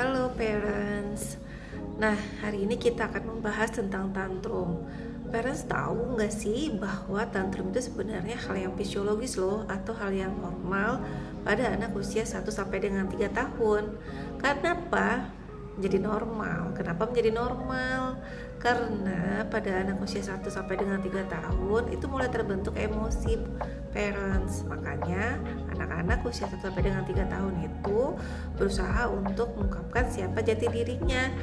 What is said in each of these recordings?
Halo parents. Nah, hari ini kita akan membahas tentang tantrum. Parents tahu nggak sih bahwa tantrum itu sebenarnya hal yang fisiologis loh, atau hal yang normal pada anak usia 1 sampai dengan 3 tahun. Kenapa menjadi normal? Kenapa menjadi normal? Karena pada anak usia 1 sampai dengan 3 tahun itu mulai terbentuk emosi parents. Makanya anak-anak usia 1 sampai dengan 3 tahun itu berusaha untuk mengungkapkan siapa jati dirinya.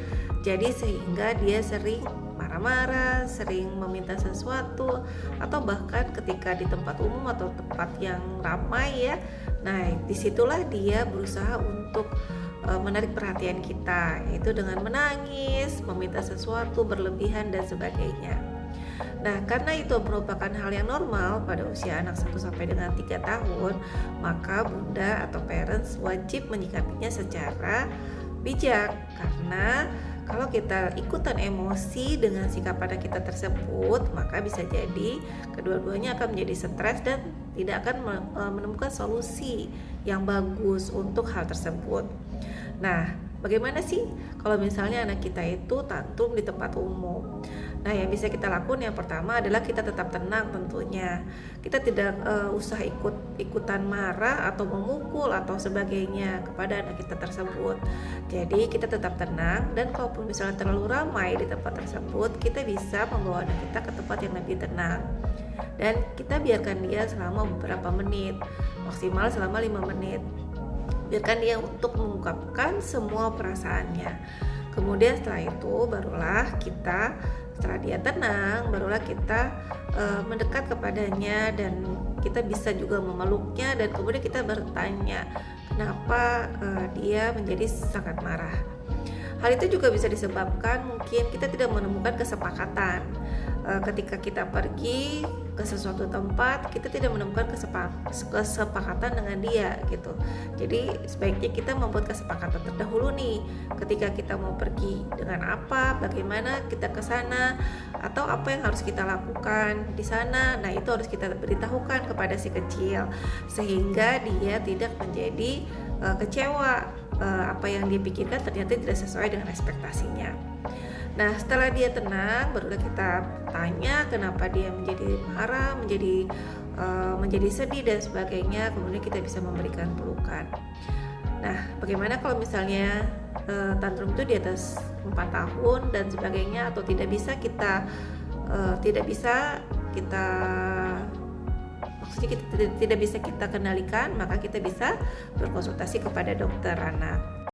Jadi sehingga dia sering marah-marah, sering meminta sesuatu, atau bahkan ketika di tempat umum atau tempat yang ramai ya. Nah, disitulah dia berusaha untuk menarik perhatian kita, yaitu dengan menangis, meminta sesuatu berlebihan dan sebagainya. Nah, karena itu merupakan hal yang normal pada usia anak 1 sampai dengan 3 tahun, maka bunda atau parents wajib menyikapinya secara bijak. Karena kalau kita ikutan emosi dengan sikap anak kita tersebut, maka bisa jadi kedua-duanya akan menjadi stres dan tidak akan menemukan solusi yang bagus untuk hal tersebut. Nah, bagaimana sih kalau misalnya anak kita itu tantrum di tempat umum? Nah, yang bisa kita lakukan yang pertama adalah kita tetap tenang tentunya. Kita tidak usah ikutan marah atau memukul atau sebagainya kepada anak kita tersebut. Jadi kita tetap tenang, dan kalaupun misalnya terlalu ramai di tempat tersebut, kita bisa membawa anak kita ke tempat yang lebih tenang. Dan kita biarkan dia selama beberapa menit, maksimal selama 5 menit. Biarkan dia untuk mengungkapkan semua perasaannya. Kemudian setelah itu setelah dia tenang, barulah kita mendekat kepadanya, dan kita bisa juga memeluknya, dan kemudian kita bertanya kenapa dia menjadi sangat marah. Hal itu juga bisa disebabkan mungkin kita tidak menemukan kesepakatan. Ketika kita pergi ke sesuatu tempat, kita tidak menemukan kesepakatan dengan dia gitu. Jadi sebaiknya kita membuat kesepakatan terdahulu nih. Ketika kita mau pergi dengan apa, bagaimana kita ke sana, atau apa yang harus kita lakukan di sana. Nah, itu harus kita beritahukan kepada si kecil sehingga dia tidak menjadi kecewa. Apa yang dia pikirkan ternyata tidak sesuai dengan ekspektasinya. Nah, setelah dia tenang, barulah kita tanya kenapa dia menjadi marah, menjadi sedih dan sebagainya. Kemudian kita bisa memberikan pelukan. Nah, bagaimana kalau misalnya tantrum itu di atas 4 tahun dan sebagainya, atau tidak bisa kita maksudnya kita tidak bisa kita kendalikan, maka kita bisa berkonsultasi kepada dokter anak.